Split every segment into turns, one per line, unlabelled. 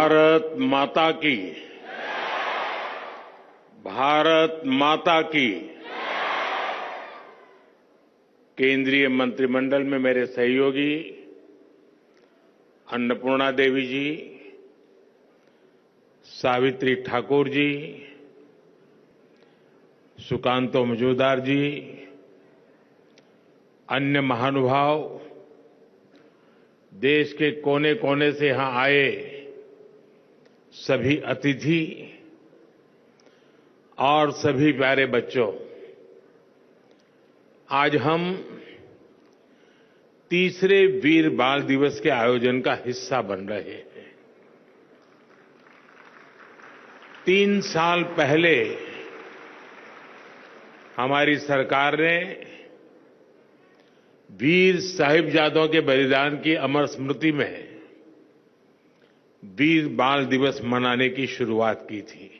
भारत माता की। भारत माता की। केंद्रीय मंत्रिमंडल में मेरे सहयोगी अन्नपूर्णा देवी जी, सावित्री ठाकुर जी, सुकांतो मजूमदार जी, अन्य महानुभाव, देश के कोने कोने से यहां आए सभी अतिथि और सभी प्यारे बच्चों, आज हम तीसरे वीर बाल दिवस के आयोजन का हिस्सा बन रहे हैं। 3 साल पहले हमारी सरकार ने वीर साहिबजादों के बलिदान की अमर स्मृति में वीर बाल दिवस मनाने की शुरुआत की थी।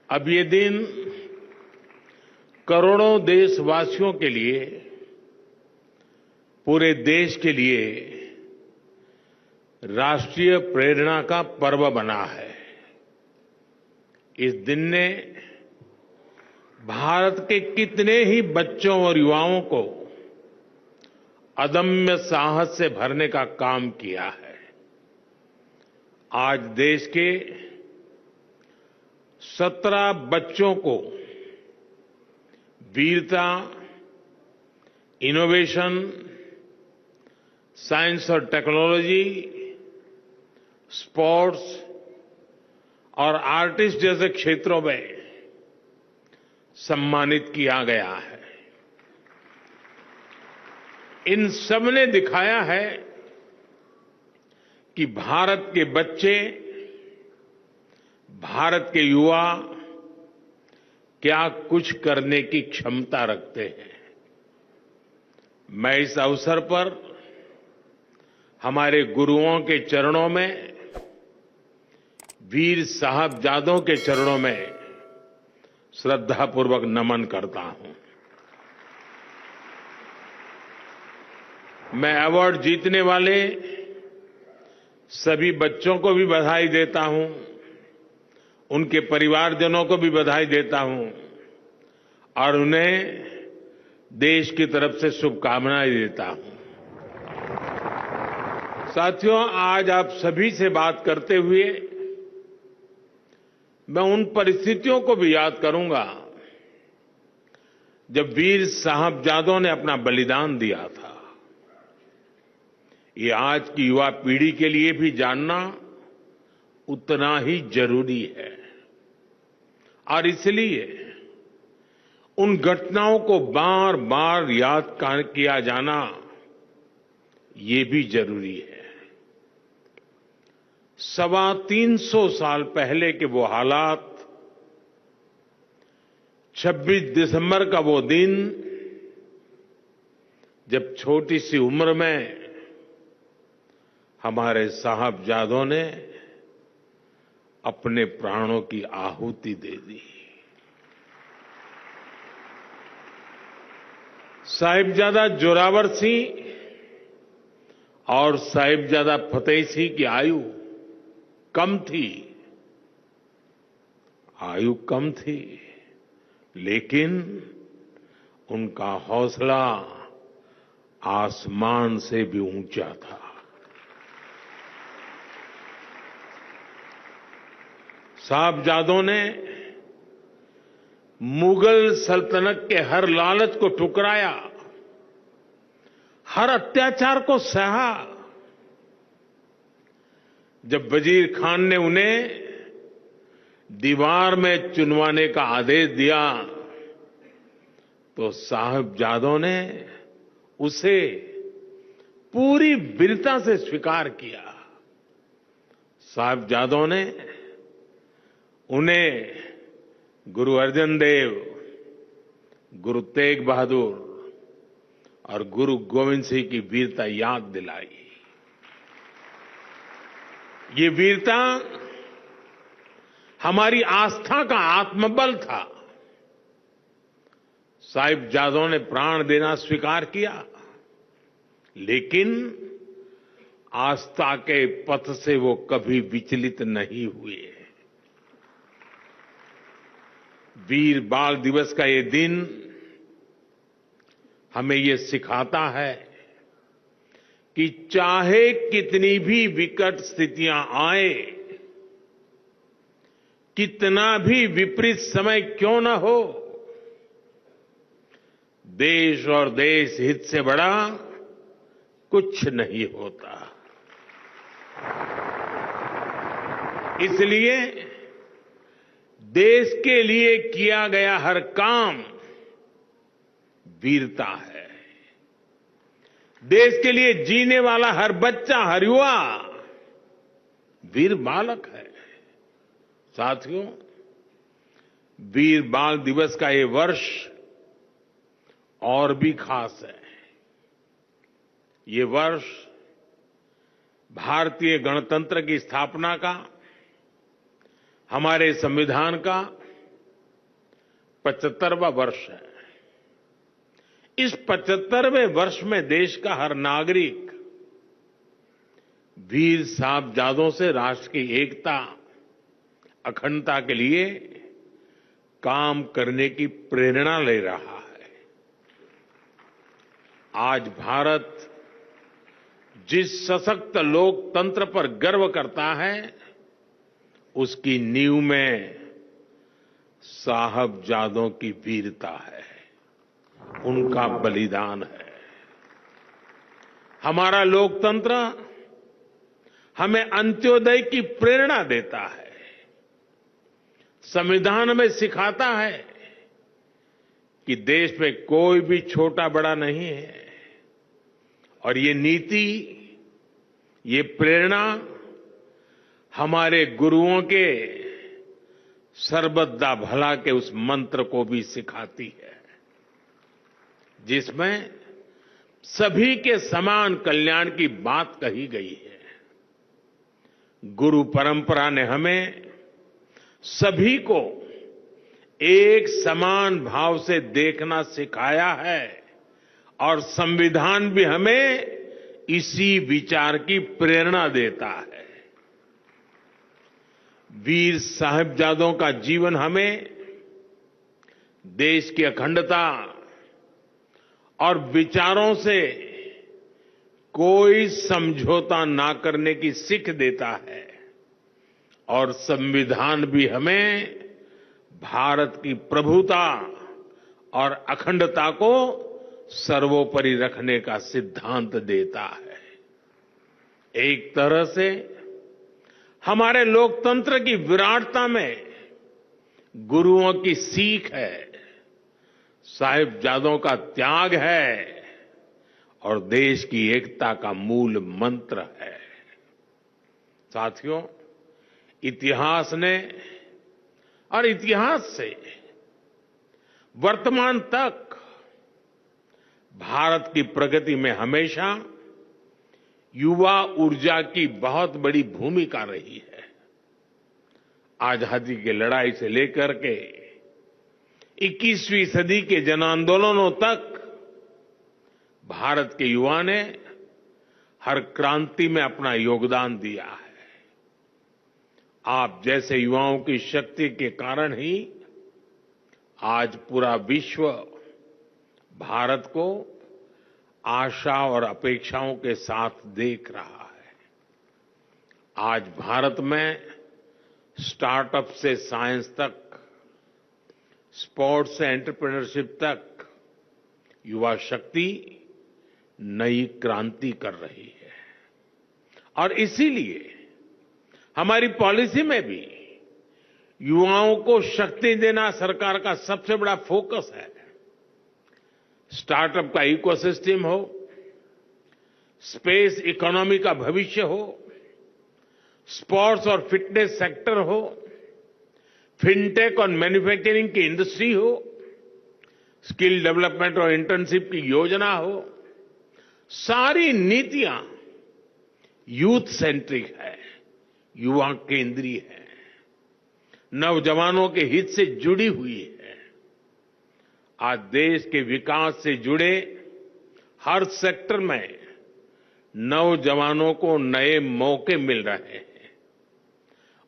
अब ये दिन करोड़ों देशवासियों के लिए, पूरे देश के लिए राष्ट्रीय प्रेरणा का पर्व बना है। इस दिन ने भारत के कितने ही बच्चों और युवाओं को अदम्य साहस से भरने का काम किया है। आज देश के 17 बच्चों को वीरता, इनोवेशन, साइंस और टेक्नोलॉजी, स्पोर्ट्स और आर्टिस्ट जैसे क्षेत्रों में सम्मानित किया गया है। इन सब ने दिखाया है कि भारत के बच्चे, भारत के युवा क्या कुछ करने की क्षमता रखते हैं। मैं इस अवसर पर हमारे गुरुओं के चरणों में, वीर साहबजादों के चरणों में श्रद्धापूर्वक नमन करता हूं। मैं अवार्ड जीतने वाले सभी बच्चों को भी बधाई देता हूं, उनके परिवारजनों को भी बधाई देता हूं और उन्हें देश की तरफ से शुभकामनाएं देता हूं। साथियों, आज आप सभी से बात करते हुए मैं उन परिस्थितियों को भी याद करूंगा जब वीर साहबजादों ने अपना बलिदान दिया था। ये आज की युवा पीढ़ी के लिए भी जानना उतना ही जरूरी है और इसलिए उन घटनाओं को बार बार याद किया जाना ये भी जरूरी है। 325 साल पहले के वो हालात, 26 दिसंबर का वो दिन जब छोटी सी उम्र में हमारे साहबजादों ने अपने प्राणों की आहुति दे दी। साहिबजादा जोरावर सिंह और साहिबजादा फतेह सिंह की आयु कम थी, लेकिन उनका हौसला आसमान से भी ऊंचा था। साहबजादों ने मुगल सल्तनत के हर लालच को ठुकराया, हर अत्याचार को सहा। जब वजीर खान ने उन्हें दीवार में चुनवाने का आदेश दिया तो साहबजादों ने उसे पूरी वीरता से स्वीकार किया। साहबजादों ने उन्हें गुरु अर्जन देव, गुरु तेग बहादुर और गुरु गोविंद सिंह की वीरता याद दिलाई। ये वीरता हमारी आस्था का आत्मबल था। साहिबजादों ने प्राण देना स्वीकार किया, लेकिन आस्था के पथ से वो कभी विचलित नहीं हुए। वीर बाल दिवस का ये दिन हमें ये सिखाता है कि चाहे कितनी भी विकट स्थितियां आए, कितना भी विपरीत समय क्यों न हो, देश और देश हित से बड़ा कुछ नहीं होता। इसलिए देश के लिए किया गया हर काम वीरता है। देश के लिए जीने वाला हर बच्चा, हर युवा वीर बालक है। साथियों, वीर बाल दिवस का ये वर्ष और भी खास है। ये वर्ष भारतीय गणतंत्र की स्थापना का, हमारे संविधान का 75वां वर्ष है। इस 75वें वर्ष में देश का हर नागरिक वीर साहबजादों से राष्ट्र की एकता, अखंडता के लिए काम करने की प्रेरणा ले रहा है। आज भारत जिस सशक्त लोकतंत्र पर गर्व करता है, उसकी नींव में साहबजादों की वीरता है, उनका बलिदान है। हमारा लोकतंत्र हमें अंत्योदय की प्रेरणा देता है। संविधान में सिखाता है कि देश में कोई भी छोटा बड़ा नहीं है, और ये नीति, ये प्रेरणा हमारे गुरुओं के सर्वदा भला के उस मंत्र को भी सिखाती है, जिसमें सभी के समान कल्याण की बात कही गई है। गुरु परंपरा ने हमें सभी को एक समान भाव से देखना सिखाया है, और संविधान भी हमें इसी विचार की प्रेरणा देता है। वीर साहिबजादों का जीवन हमें देश की अखंडता और विचारों से कोई समझौता ना करने की सीख देता है, और संविधान भी हमें भारत की प्रभुता और अखंडता को सर्वोपरि रखने का सिद्धांत देता है। एक तरह से हमारे लोकतंत्र की विराटता में गुरुओं की सीख है, साहिबजादों का त्याग है, और देश की एकता का मूल मंत्र है। साथियों, इतिहास ने और इतिहास से वर्तमान तक भारत की प्रगति में हमेशा युवा ऊर्जा की बहुत बड़ी भूमिका रही है। आजादी की लड़ाई से लेकर के 21वीं सदी के जन आंदोलनों तक भारत के युवा ने हर क्रांति में अपना योगदान दिया है। आप जैसे युवाओं की शक्ति के कारण ही आज पूरा विश्व भारत को आशा और अपेक्षाओं के साथ देख रहा है। आज भारत में स्टार्टअप से साइंस तक, स्पोर्ट्स से एंटरप्रेन्योरशिप तक युवा शक्ति नई क्रांति कर रही है। और इसीलिए हमारी पॉलिसी में भी युवाओं को शक्ति देना सरकार का सबसे बड़ा फोकस है। स्टार्टअप का इकोसिस्टम हो, स्पेस इकोनॉमी का भविष्य हो, स्पोर्ट्स और फिटनेस सेक्टर हो, फिनटेक और मैन्युफैक्चरिंग की इंडस्ट्री हो, स्किल डेवलपमेंट और इंटर्नशिप की योजना हो, सारी नीतियां यूथ सेंट्रिक है, युवा केंद्रीय है, नौजवानों के हित से जुड़ी हुई है। आज देश के विकास से जुड़े हर सेक्टर में नौजवानों को नए मौके मिल रहे हैं।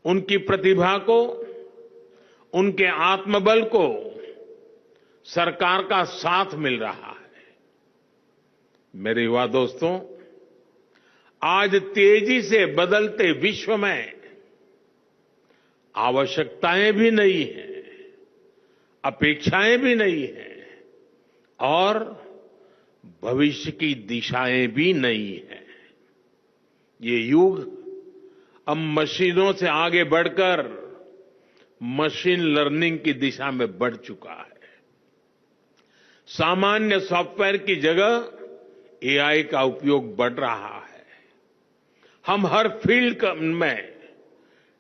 उनकी प्रतिभा को, उनके आत्मबल को सरकार का साथ मिल रहा है। मेरे युवा दोस्तों, आज तेजी से बदलते विश्व में आवश्यकताएं भी नई हैं, अपेक्षाएं भी नई हैं और भविष्य की दिशाएं भी नई हैं। ये युग अब मशीनों से आगे बढ़कर मशीन लर्निंग की दिशा में बढ़ चुका है। सामान्य सॉफ्टवेयर की जगह एआई का उपयोग बढ़ रहा है। हम हर फील्ड में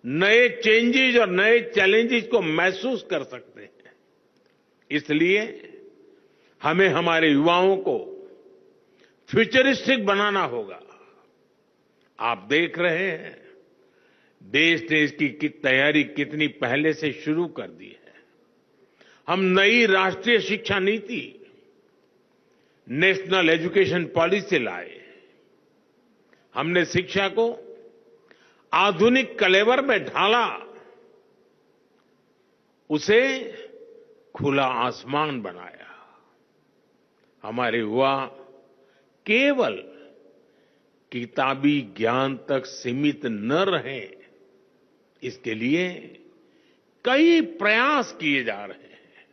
नए चेंजेस और नए चैलेंजेस को महसूस कर सकते हैं। इसलिए हमें हमारे युवाओं को फ्यूचरिस्टिक बनाना होगा। आप देख रहे हैं, देश ने इसकी तैयारी कितनी पहले से शुरू कर दी है। हम नई राष्ट्रीय शिक्षा नीति, नेशनल एजुकेशन पॉलिसी लाए। हमने शिक्षा को आधुनिक कलेवर में ढाला, उसे खुला आसमान बनाया। हमारे युवा केवल किताबी ज्ञान तक सीमित न रहें, इसके लिए कई प्रयास किए जा रहे हैं।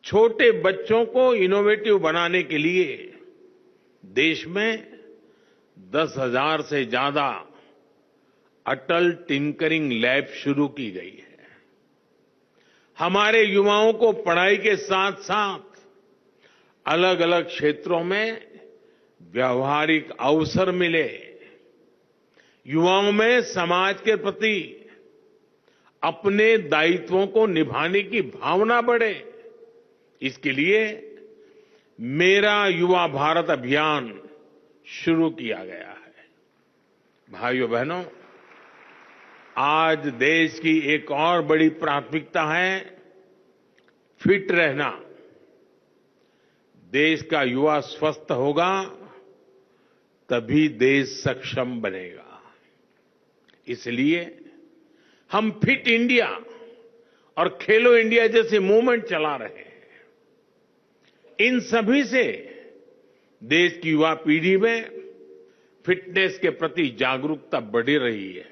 छोटे बच्चों को इनोवेटिव बनाने के लिए देश में 10,000 से ज्यादा अटल टिंकरिंग लैब शुरू की गई है। हमारे युवाओं को पढ़ाई के साथ साथ अलग अलग क्षेत्रों में व्यावहारिक अवसर मिले, युवाओं में समाज के प्रति अपने दायित्वों को निभाने की भावना बढ़े, इसके लिए मेरा युवा भारत अभियान शुरू किया गया है। भाइयों बहनों, आज देश की एक और बड़ी प्राथमिकता है फिट रहना। देश का युवा स्वस्थ होगा तभी देश सक्षम बनेगा। इसलिए हम फिट इंडिया और खेलो इंडिया जैसे मूवमेंट चला रहे हैं। इन सभी से देश की युवा पीढ़ी में फिटनेस के प्रति जागरूकता बढ़ रही है।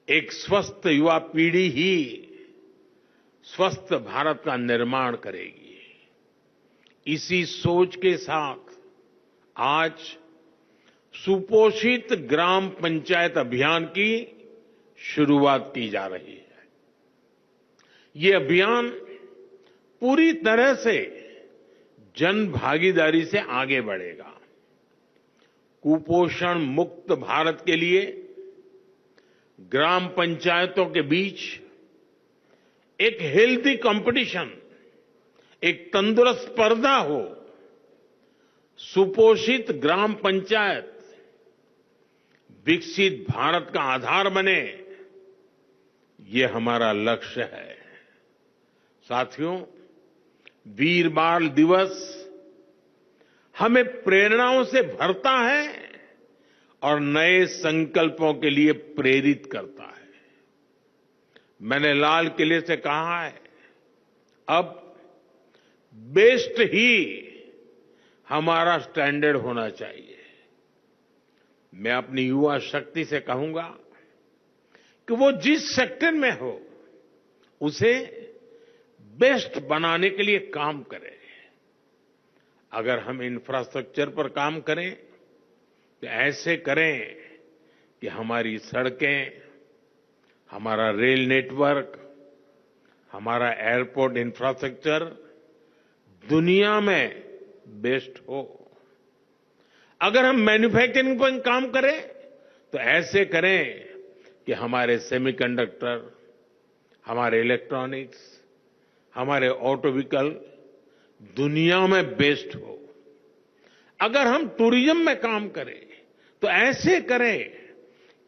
एक स्वस्थ युवा पीढ़ी ही स्वस्थ भारत का निर्माण करेगी। इसी सोच के साथ आज सुपोषित ग्राम पंचायत अभियान की शुरुआत की जा रही है। ये अभियान पूरी तरह से जन भागीदारी से आगे बढ़ेगा। कुपोषण मुक्त भारत के लिए ग्राम पंचायतों के बीच एक हेल्दी कंपटीशन, एक तंदुरुस्त स्पर्धा हो। सुपोषित ग्राम पंचायत विकसित भारत का आधार बने, ये हमारा लक्ष्य है। साथियों, वीर बाल दिवस हमें प्रेरणाओं से भरता है और नए संकल्पों के लिए प्रेरित करता है। मैंने लाल किले से कहा है, अब बेस्ट ही हमारा स्टैंडर्ड होना चाहिए। मैं अपनी युवा शक्ति से कहूंगा कि वो जिस सेक्टर में हो उसे बेस्ट बनाने के लिए काम करें। अगर हम इंफ्रास्ट्रक्चर पर काम करें तो ऐसे करें कि हमारी सड़कें, हमारा रेल नेटवर्क, हमारा एयरपोर्ट इंफ्रास्ट्रक्चर दुनिया में बेस्ट हो। अगर हम मैन्युफैक्चरिंग पर काम करें तो ऐसे करें कि हमारे सेमीकंडक्टर, हमारे इलेक्ट्रॉनिक्स, हमारे ऑटो व्हीकल दुनिया में बेस्ट हो। अगर हम टूरिज्म में काम करें तो ऐसे करें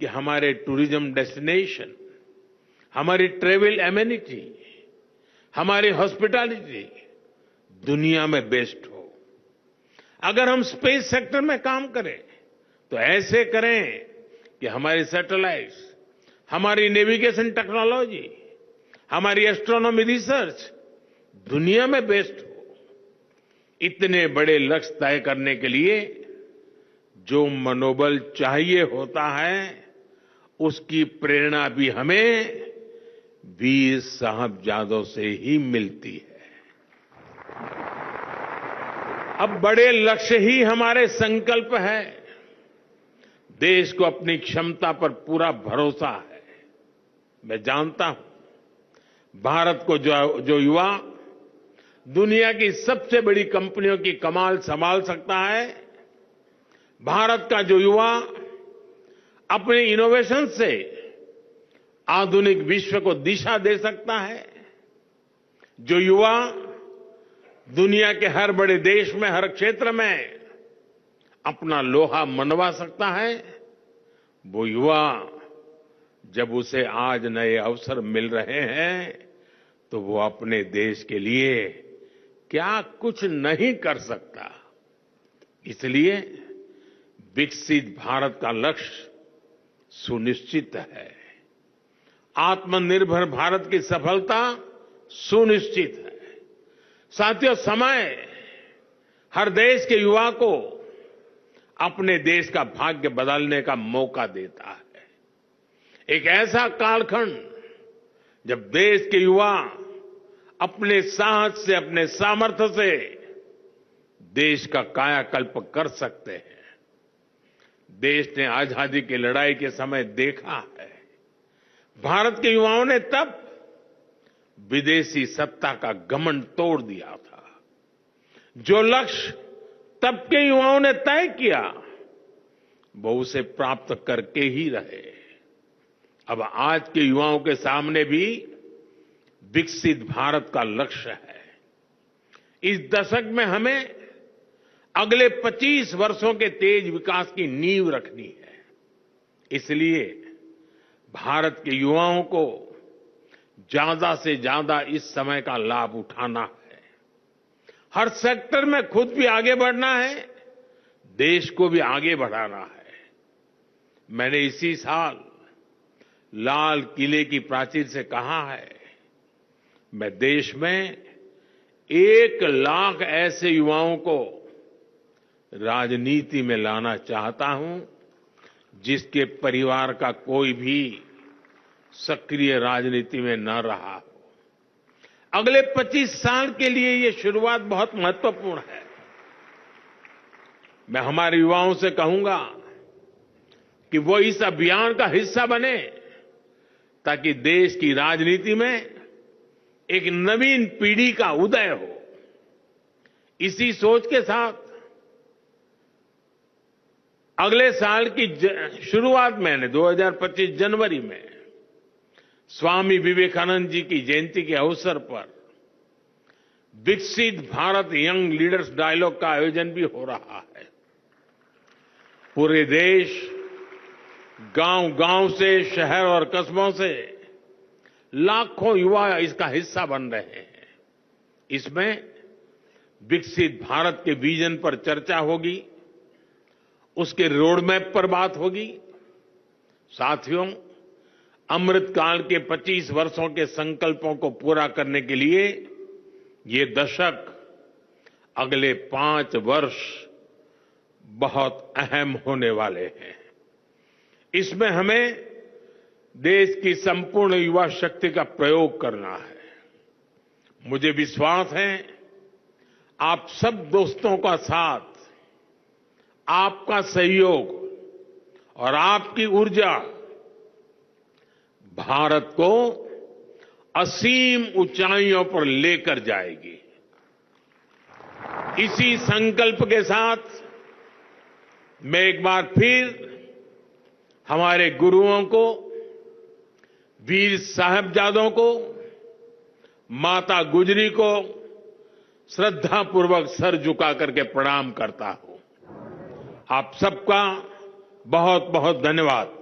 कि हमारे टूरिज्म डेस्टिनेशन, हमारी ट्रैवल एमेनिटी, हमारी हॉस्पिटैलिटी दुनिया में बेस्ट हो। अगर हम स्पेस सेक्टर में काम करें तो ऐसे करें कि हमारी सैटेलाइट्स, हमारी नेविगेशन टेक्नोलॉजी, हमारी एस्ट्रोनॉमी रिसर्च दुनिया में बेस्ट हो। इतने बड़े लक्ष्य तय करने के लिए जो मनोबल चाहिए होता है, उसकी प्रेरणा भी हमें वीर साहबजादों से ही मिलती है। अब बड़े लक्ष्य ही हमारे संकल्प है। देश को अपनी क्षमता पर पूरा भरोसा है। मैं जानता हूं भारत को जो युवा दुनिया की सबसे बड़ी कंपनियों की कमाल संभाल सकता है, भारत का जो युवा अपने इनोवेशन से आधुनिक विश्व को दिशा दे सकता है, जो युवा दुनिया के हर बड़े देश में, हर क्षेत्र में अपना लोहा मनवा सकता है, वो युवा जब उसे आज नए अवसर मिल रहे हैं तो वो अपने देश के लिए क्या कुछ नहीं कर सकता। इसलिए विकसित भारत का लक्ष्य सुनिश्चित है, आत्मनिर्भर भारत की सफलता सुनिश्चित है। साथियों, समय हर देश के युवा को अपने देश का भाग्य बदलने का मौका देता है। एक ऐसा कालखंड जब देश के युवा अपने साहस से, अपने सामर्थ्य से देश का कायाकल्प कर सकते हैं। देश ने आजादी की लड़ाई के समय देखा है, भारत के युवाओं ने तब विदेशी सत्ता का घमंड तोड़ दिया था। जो लक्ष्य तब के युवाओं ने तय किया, वो उसे प्राप्त करके ही रहे। अब आज के युवाओं के सामने भी विकसित भारत का लक्ष्य है। इस दशक में हमें अगले 25 वर्षों के तेज विकास की नींव रखनी है। इसलिए भारत के युवाओं को ज्यादा से ज्यादा इस समय का लाभ उठाना है। हर सेक्टर में खुद भी आगे बढ़ना है, देश को भी आगे बढ़ाना है। मैंने इसी साल लाल किले की प्राचीर से कहा है, मैं देश में 1 लाख ऐसे युवाओं को राजनीति में लाना चाहता हूं जिसके परिवार का कोई भी सक्रिय राजनीति में न रहा हो। अगले 25 साल के लिए ये शुरुआत बहुत महत्वपूर्ण है। मैं हमारे युवाओं से कहूंगा कि वो इस अभियान का हिस्सा बने ताकि देश की राजनीति में एक नवीन पीढ़ी का उदय हो। इसी सोच के साथ अगले साल की शुरुआत में 2025 जनवरी में स्वामी विवेकानंद जी की जयंती के अवसर पर विकसित भारत यंग लीडर्स डायलॉग का आयोजन भी हो रहा है। पूरे देश, गांव-गांव से, शहर और कस्बों से लाखों युवा इसका हिस्सा बन रहे हैं। इसमें विकसित भारत के विजन पर चर्चा होगी, उसके रोड मैप पर बात होगी। साथियों, अमृतकाल के 25 वर्षों के संकल्पों को पूरा करने के लिए ये दशक, अगले 5 वर्ष बहुत अहम होने वाले हैं। इसमें हमें देश की संपूर्ण युवा शक्ति का प्रयोग करना है। मुझे विश्वास है आप सब दोस्तों का साथ, आपका सहयोग और आपकी ऊर्जा भारत को असीम ऊंचाइयों पर लेकर जाएगी। इसी संकल्प के साथ मैं एक बार फिर हमारे गुरुओं को, वीर साहिबजादों को, माता गुजरी को श्रद्धापूर्वक सर झुका करके प्रणाम करता हूं। आप सबका बहुत बहुत धन्यवाद।